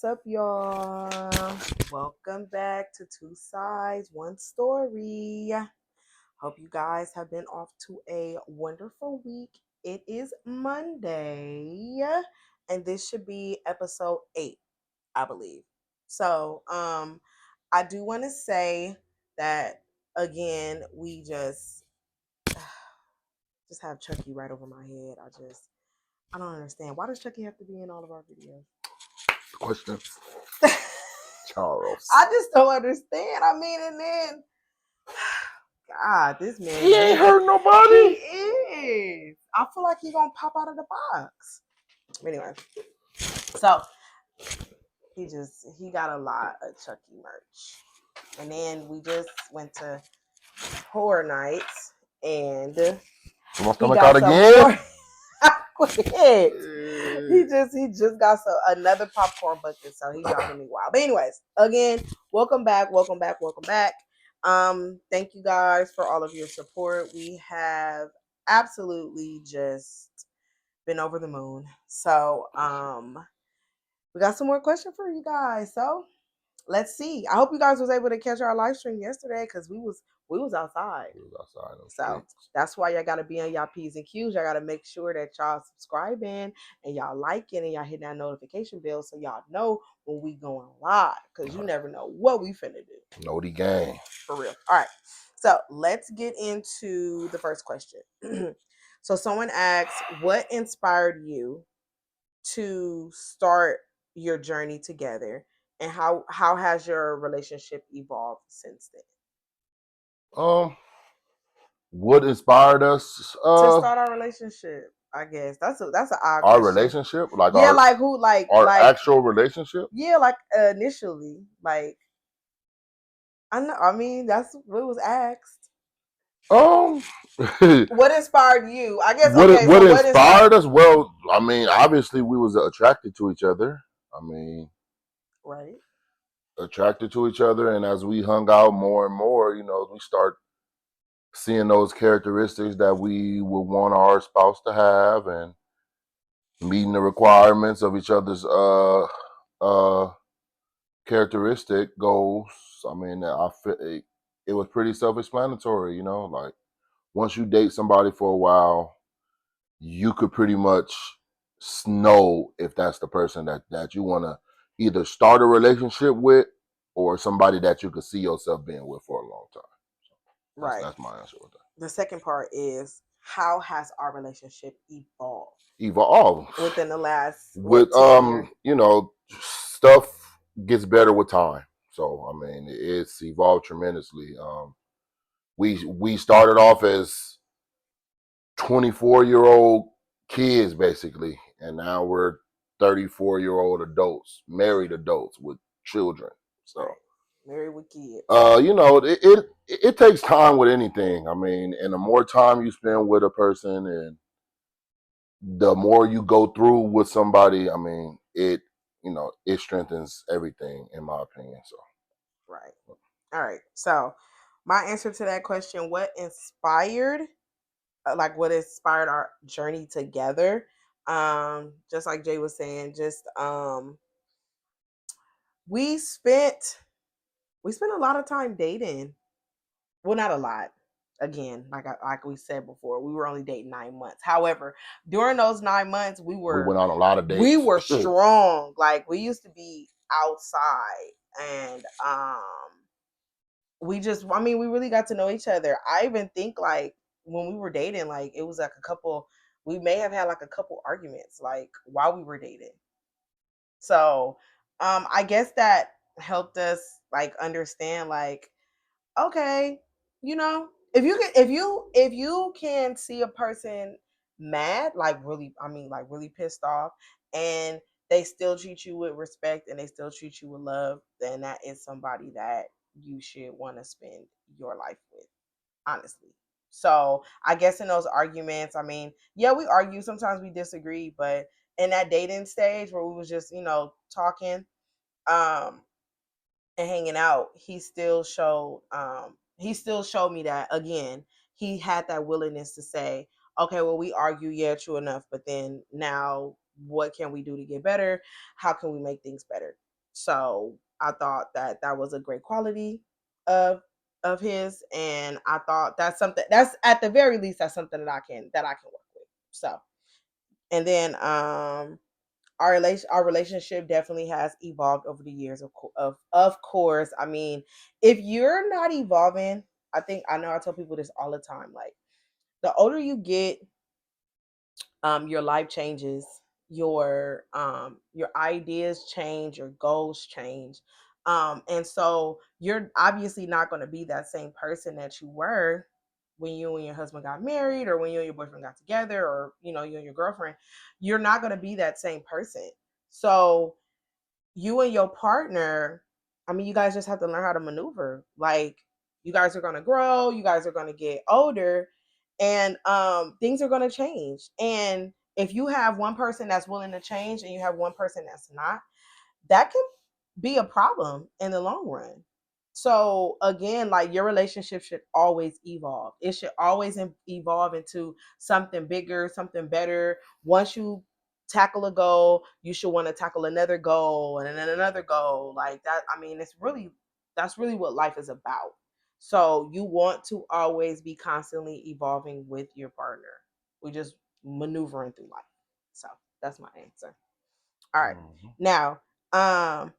What's up, y'all? Welcome back to Two Sides, One Story. Hope you guys have been off to a wonderful week. It is Monday, and this should be episode 8, I believe. So, I do want to say that again, we just have Chucky right over my head. I don't understand. Why does Chucky have to be in all of our videos? Question. Charles. I just don't understand. I mean, and then, God, this man. He ain't hurt He nobody. is. I feel like he gonna pop out of the box. Anyway, so he got a lot of Chucky merch, and then we just went to Horror Nights, and You want he stomach got out some again? more. Quit. He just got another popcorn bucket, so he driving me wild. But anyways, again, welcome back. Thank you guys for all of your support. We have absolutely just been over the moon. So we got some more questions for you guys. So let's see. I hope you guys was able to catch our live stream yesterday because we was outside. He was outside on So streets. that's why y'all gotta be on y'all P's and Q's. Y'all gotta make sure that y'all subscribing and y'all liking and y'all hitting that notification bell so y'all know when we going live. Cause you never know what we finna do. Know the game. For real. All right. So let's get into the first question. So someone asks, what inspired you to start your journey together? And how has your relationship evolved since then? What inspired us To start our relationship, I guess that's an odd our question. relationship? Like Yeah, our like who, like actual relationship? yeah, like initially, like I know. I mean, that's what was asked. What inspired you? I guess. what Okay, what so what inspired us? Well, I mean, obviously we was attracted to each other. I mean, right? attracted to each other, and as we hung out more and more, we start seeing those characteristics that we would want our spouse to have, and meeting the requirements of each other's uh characteristic goals. I mean, it was pretty self-explanatory, like once you date somebody for a while, you could pretty much know if that's the person that you want to either start a relationship with or somebody that you could see yourself being with for a long time. Right. That's my answer with that. The second part is, how has our relationship evolved within the last with 10 years? Stuff gets better with time. So I mean, it's evolved tremendously. We started off as 24-year-old kids basically, and now we're 34-year-old adults, married adults with children. So Right. Married with kids. It takes time with anything. I mean, and the more time you spend with a person, and the more you go through with somebody, I mean, it strengthens everything, in my opinion. So Right. All right. So my answer to that question, what inspired our journey together? Just like Jay was saying, just we spent a lot of time dating. Well, not a lot. Again, like we said before, we were only dating 9 months. However, during those 9 months, we went on a lot of dates. We were strong. Like we used to be outside, and we really got to know each other. I even think like when we were dating, like it was like we may have had like a couple arguments like while we were dating. So I guess that helped us like understand like, okay, if you can see a person mad, like really, like really pissed off, and they still treat you with respect and they still treat you with love, then that is somebody that you should want to spend your life with, honestly. So I guess in those arguments, yeah, we argue, sometimes we disagree, but in that dating stage where we was just, talking, um, and hanging out, he still showed me that again, he had that willingness to say, okay, well, we argue, yeah, true enough, but then now what can we do to get better? How can we make things better? So I thought that that was a great quality of of his, and I thought that's something that's at the very least that's something that I can work with. So and then our relationship definitely has evolved over the years of course. I mean, if you're not evolving, I know I tell people this all the time, like the older you get, your life changes, your ideas change, your goals change, and so you're obviously not going to be that same person that you were when you and your husband got married, or when you and your boyfriend got together, or you and your girlfriend. You're not going to be that same person. So you and your partner, I mean, you guys just have to learn how to maneuver. Like, you guys are going to grow, you guys are going to get older, and things are going to change. And if you have one person that's willing to change and you have one person that's not, that can be a problem in the long run. So again, like, your relationship should always evolve. It should always evolve into something bigger, something better. Once you tackle a goal, you should want to tackle another goal and then another goal. Like that, I mean, that's really what life is about. So you want to always be constantly evolving with your partner. We just maneuvering through life. So that's my answer. All right. Mhm. Now, um,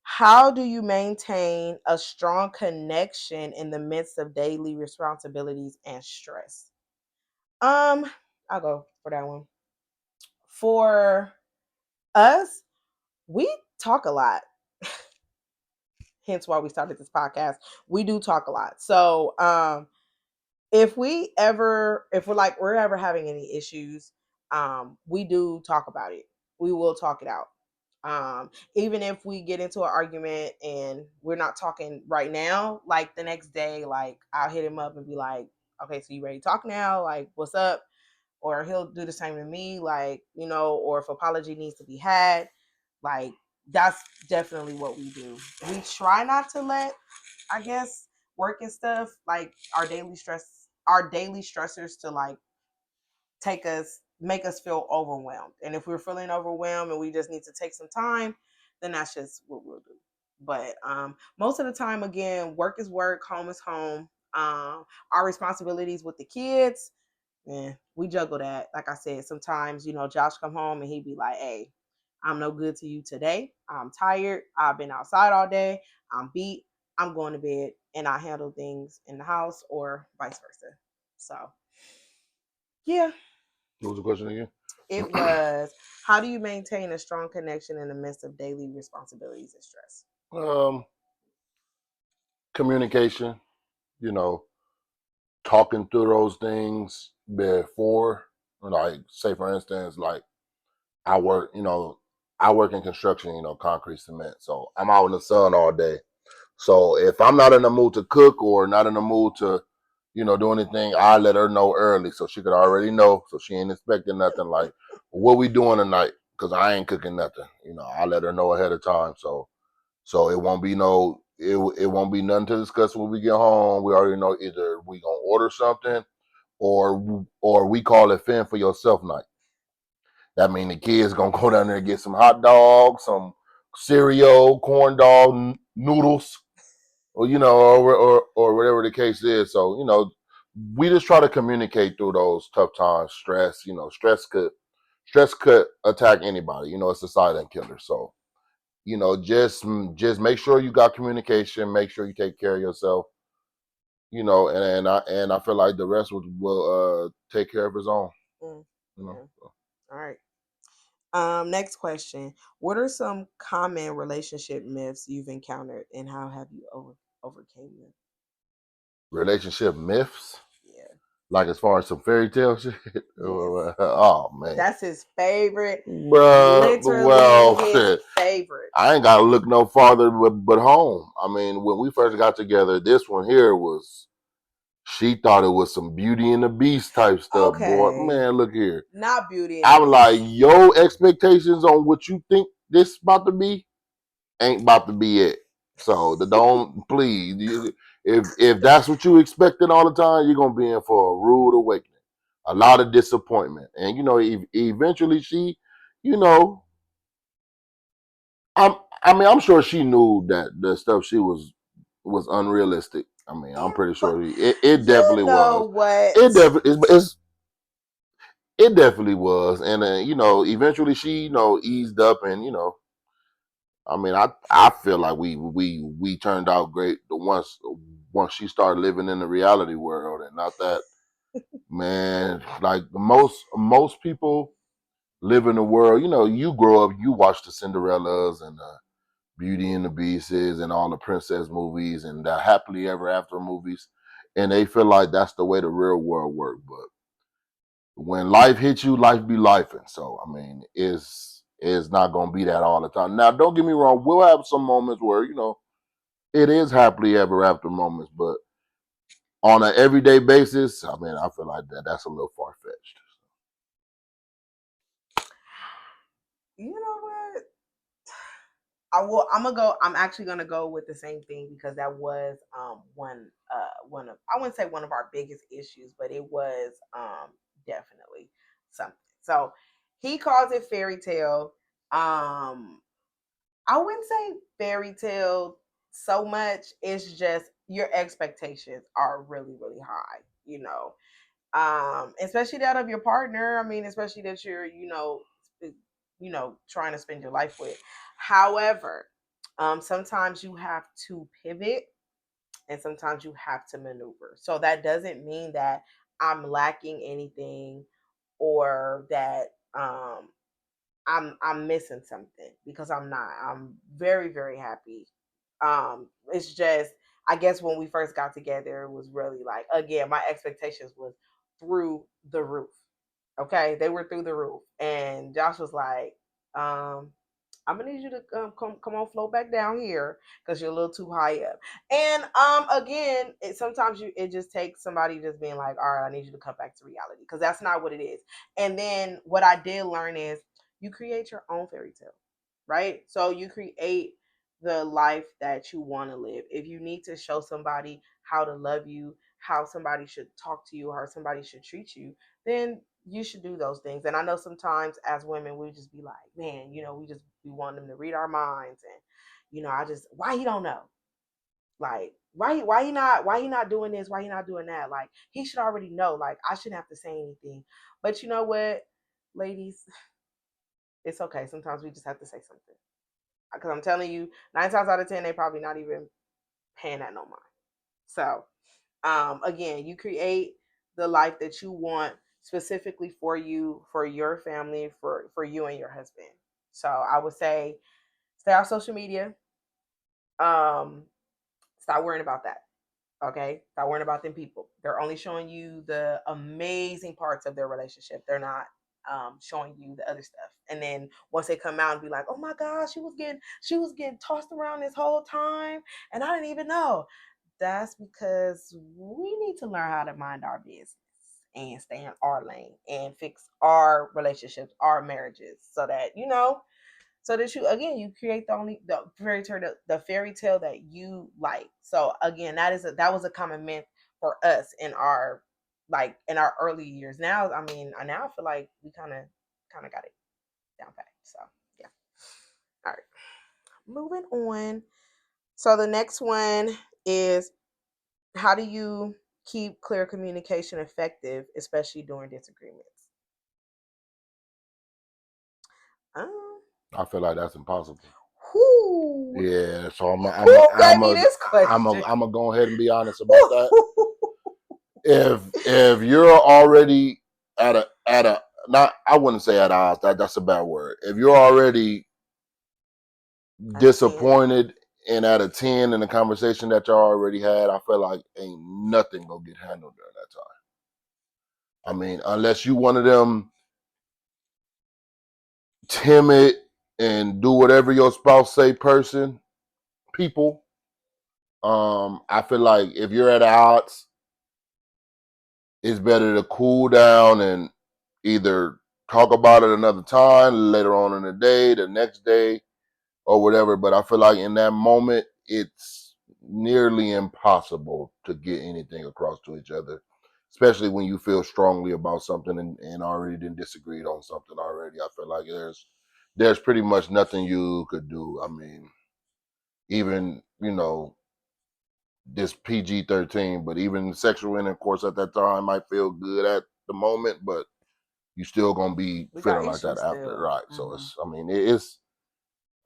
how do you maintain a strong connection in the midst of daily responsibilities and stress? Um, I'll go for that one. For us, we talk a lot. Hence why we started this podcast. We do talk a lot. So, if we're ever having any issues, we do talk about it. We will talk it out. Even if we get into an argument and we're not talking right now, like the next day, like I'll hit him up and be like, okay, so you ready to talk now? Like, what's up? Or he'll do the same to me, like, or if apology needs to be had, like, that's definitely what we do. We try not to let, I guess, work and stuff, like our daily stressors, to like make us feel overwhelmed. And if we're feeling overwhelmed and we just need to take some time, then that's just what we'll do. But most of the time, again, work is work, home is home. Our responsibilities with the kids, yeah, we juggle that. Like I said, sometimes, Josh come home and he'd be like, hey, I'm no good to you today. I'm tired. I've been outside all day. I'm beat. I'm going to bed. And I handle things in the house, or vice versa. So, yeah, What was the question again? it was, how do you maintain a strong connection in the midst of daily responsibilities and stress? Um, Communication. You know, talking through those things before. Like, say for instance, like I work. I work in construction. Concrete, cement. So I'm out in the sun all day. So if I'm not in the mood to cook or not in the mood to, do anything, I let her know early so she could already know, so she ain't expecting nothing like, what we doing tonight? Because I ain't cooking nothing. I let her know ahead of time, so it won't be it won't be nothing to discuss when we get home. We already know either we gonna order something or we call it fend for yourself night. That mean the kids gonna go down there and get some hot dogs, some cereal, corn dog, noodles, or or whatever the case is. So we just try to communicate through those tough times. Stress, stress could attack anybody. It's a silent killer. So just make sure you got communication. Make sure you take care of yourself. And I feel like the rest will take care of its own. Mm, You know. yeah. All right. Next question. What are some common relationship myths you've encountered, and how have you overcame them? Relationship myths, Yeah. like as far as some fairy tale shit. Yes. Oh man. That's his favorite. Bruh, Literally well, his favorite. I ain't gotta look no farther but home. I mean, when we first got together, this one here was, she thought it was some Beauty and the Beast type stuff, boy. Okay. Man, look here. Not Beauty and the I'm like, Beast. your expectations on what you think this about to be ain't about to be it. So the don't please. If that's what you expected all the time, you're gonna be in for a rude awakening, a lot of disappointment, and eventually she, you know, I'm I mean, I'm sure she knew that the stuff she was unrealistic. I mean, I'm And pretty but sure it you definitely know was. what? It definitely it definitely was, and eventually she eased up, and I mean, I feel like we turned out great the once she started living in the reality world, and not that man like most people live in the world. You grow up, you watch the Cinderellas and the Beauty and the Beasts and all the princess movies and the happily ever after movies, and they feel like that's the way the real world works. But when life hits you, life be life, and so I mean, it's not gonna be that all the time. Now, don't get me wrong, we'll have some moments where it is happily ever after moments, but on an everyday basis, I mean, I feel like that's a little far fetched. You know what? I will. I'm gonna go. I'm actually gonna go with the same thing because that was one of, I wouldn't say one of our biggest issues, but it was definitely something. So he calls it fairy tale. I wouldn't say fairy tale so much. It's just your expectations are really really high. Especially that of your partner. I mean, especially that you're, trying to spend your life with. However, sometimes you have to pivot and sometimes you have to maneuver. So that doesn't mean that I'm lacking anything or that I'm missing something because I'm not. I'm very very happy. It's just I guess when we first got together, it was really like again my expectations was through the roof. Okay, they were through the roof, and Josh was like, um, "I'm gonna need you to come on, float back down here because you're a little too high up." And again, sometimes it just takes somebody just being like, "All right, I need you to come back to reality," because that's not what it is. And then what I did learn is you create your own fairy tale, right? So you create the life that you want to live. If you need to show somebody how to love you, how somebody should talk to you, how somebody should treat you, then you should do those things. And I know sometimes as women, we just be like, man, we want them to read our minds, and I just why he don't know, like why he not doing this, why he not doing that, like he should already know, like I shouldn't have to say anything. But you know what, ladies, it's okay. Sometimes we just have to say something because I'm telling you, 9 times out of 10, they probably not even paying that no mind. So, again, you create the life that you want specifically for you, for your family, for you and your husband. So, I would say stay off social media. Um, Stop worrying about that. Okay, stop worrying about them people. They're only showing you the amazing parts of their relationship. They're not showing you the other stuff. And then once they come out and be like, "Oh my gosh, she was getting tossed around this whole time, and I didn't even know." That's because we need to learn how to mind our business and stay in our lane and fix our relationships, our marriages, so that you again you create the fairy tale that you like. So again, that was a common myth for us in our in our early years. Now I mean now I feel like we kind of got it down pat. So yeah. All right, moving on. So the next one is, how do you keep clear communication effective, especially during disagreements? um I feel like that's impossible. who Yeah, so who gave me this question? I'm gonna go ahead and be honest about that. If you're already at a not, I wouldn't say at odds, that's a bad word. If you're already A 10. disappointed and at a 10 in the conversation that y'all already had, I feel like ain't nothing gonna get handled during that time. I mean, unless you one of them timid and do whatever your spouse say people. I feel like if you're at odds, it's better to cool down and either talk about it another time, later on in the day, the next day, or whatever. But I feel like in that moment, it's nearly impossible to get anything across to each other, especially when you feel strongly about something and already didn't disagreed on something already. I feel like there's pretty much nothing you could do. I mean, even, this PG-13, but even sexual intercourse at that time might feel good at the moment, but you still gonna be We got feeling like that issues after, still. right? So it's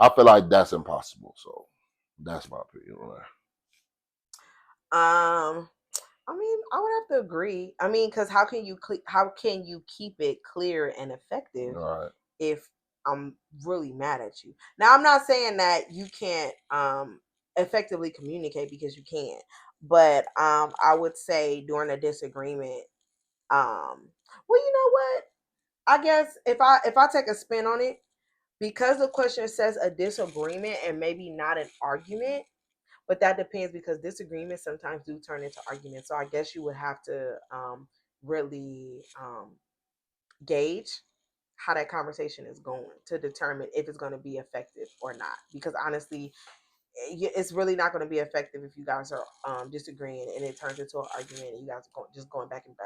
I feel like that's impossible. So that's my opinion on I mean, I would have to agree. I mean, because how can you keep it clear and effective that. All right. if I'm really mad at you? Now, I'm not saying that you can't effectively communicate, because you can, but I would say during a disagreement, well, you know what? I guess if I take a spin on it, because the question says a disagreement and maybe not an argument, but that depends, because disagreements sometimes do turn into arguments. So I guess you would have to really gauge how that conversation is going to determine if it's going to be effective or not. Because honestly, it's really not going to be effective if you guys are disagreeing and it turns into an argument and you guys are just going back and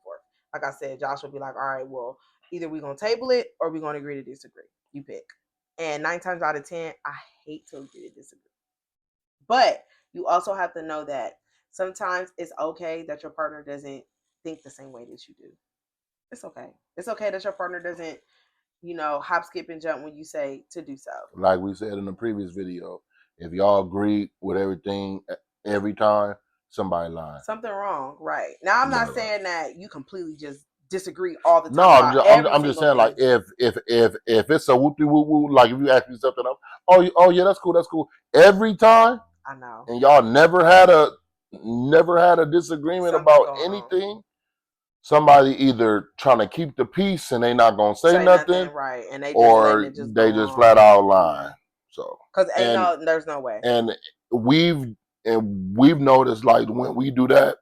forth. Like I said, Josh will be like, all right, well, either we're going to table it or we're going to agree to disagree. You pick. And 9 times out of 10, I hate to agree to disagree. But you also have to know that sometimes it's okay that your partner doesn't think the same way that you do. It's okay. It's okay that your partner doesn't, hop, skip, and jump when you say to do so. Like we said in the previous video, if y'all agree with everything every time, somebody lying. Something wrong, right? Now, I'm not Somebody lying. saying that you completely just disagree all the No, time I'm about just every I'm just single saying, like, thing. if it's a whoopty woo woo, like if you ask me something, oh yeah, that's cool every time, I know. and y'all never had a disagreement Something about going on. anything. Somebody either trying to keep the peace and they not gonna say nothing, right? And they just letting or it just they go just on. flat out lying. So Because and there's no way. and we've noticed, like, when we do that,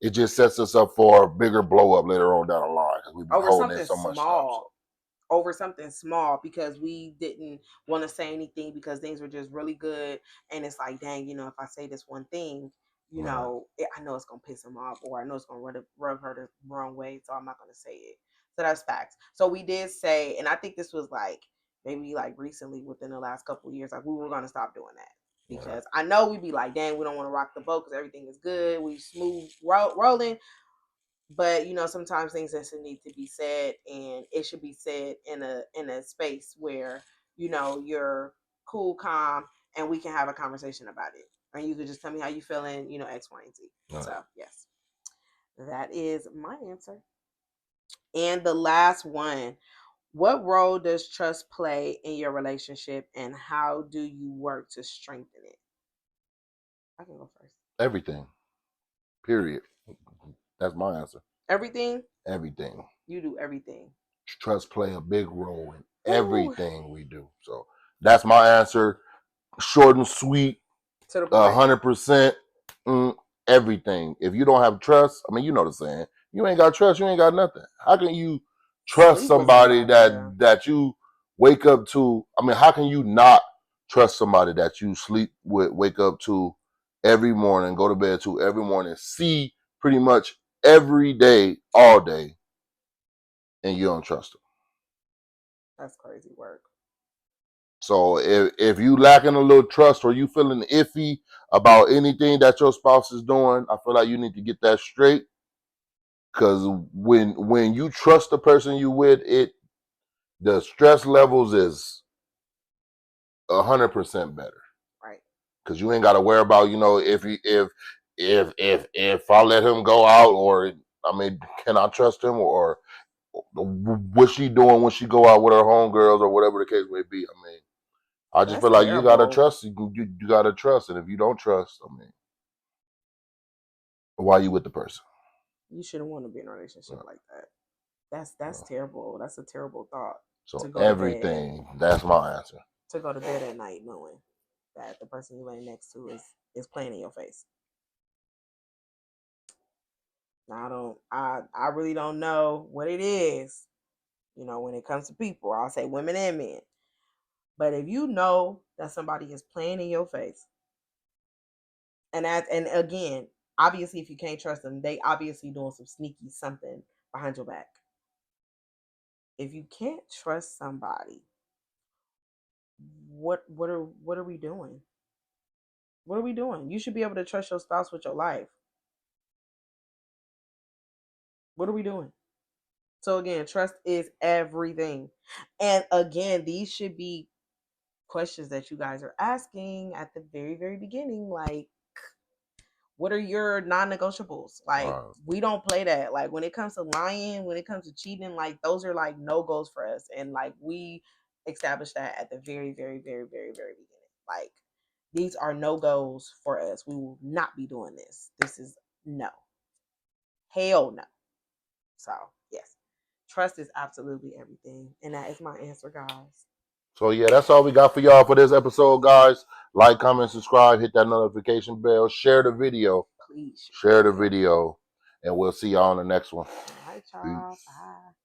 it just sets us up for a bigger blow up later on down the line, because we've been Over holding it something so much time. So. small. Over something small, because we didn't want to say anything because things were just really good, and it's like, dang, if I say this one thing, I know it's gonna piss him off, or I know it's gonna rub her the wrong way, so I'm not gonna say it. So that's facts. So we did say, and I think this was like maybe like recently, within the last couple of years, like we were gonna stop doing that, because I know we'd be like, dang, we don't want to rock the boat because everything is good, we smooth rolling. But sometimes things just need to be said, and it should be said in a space where you're cool, calm, and we can have a conversation about it, and you could just tell me how you feeling, X, Y, and Z. So yes, that is my answer. And the last one: what role does trust play in your relationship, and how do you work to strengthen it? I can go first. Everything. Period. That's my answer. Everything. Everything. You do everything. Trust play a big role in Ooh, everything we do. So that's my answer. Short and sweet. to the point. 100%. Everything. If you don't have trust, I mean, you know the saying. You ain't got trust, you ain't got nothing. How can you trust Sleep with somebody somebody, yeah. that you wake up to? I mean, how can you not trust somebody that you sleep with, wake up to every morning, go to bed to every morning, see pretty much every day, all day, and you don't trust them? That's crazy work. So if you lacking a little trust, or you feeling iffy about anything that your spouse is doing, I feel like you need to get that straight. Because when you trust the person you with, the stress levels is 100% better. Right. Because you ain't got to worry about, if I let him go out, or I mean, can I trust him, or what's she doing when she go out with her homegirls, or whatever the case may be. I mean, I just That's feel like you gotta terrible. trust. You gotta trust, and if you don't trust, I mean, why you with the person? You shouldn't want to be in a relationship like that. That's Uh, terrible. That's a terrible thought, to so go to bed everything. That's my answer. at night knowing that the person you lay next to is playing in your face. Now, I really don't know what it is, when it comes to people. I'll say women and men. But if you know that somebody is playing in your face, and again, obviously if you can't trust them, they obviously doing some sneaky something behind your back. If you can't trust somebody what are we doing? What are we doing? You should be able to trust your spouse with your life. What are we doing? So again, trust is everything. And again, these should be questions that you guys are asking at the very, very beginning. Like, what are your non-negotiables? Like, Right. we don't play that. Like, when it comes to lying, when it comes to cheating, like those are like no goes for us. And like we established that at the very, very, very, very, very beginning. Like, these are no goes for us. We will not be doing this. This is no. Hell no. So yes. Trust is absolutely everything. And that is my answer, guys. So yeah, that's all we got for y'all for this episode, guys. Like, comment, subscribe, hit that notification bell, share the video, Please share the video, and we'll see y'all on the next one. All right, y'all. Peace. Bye.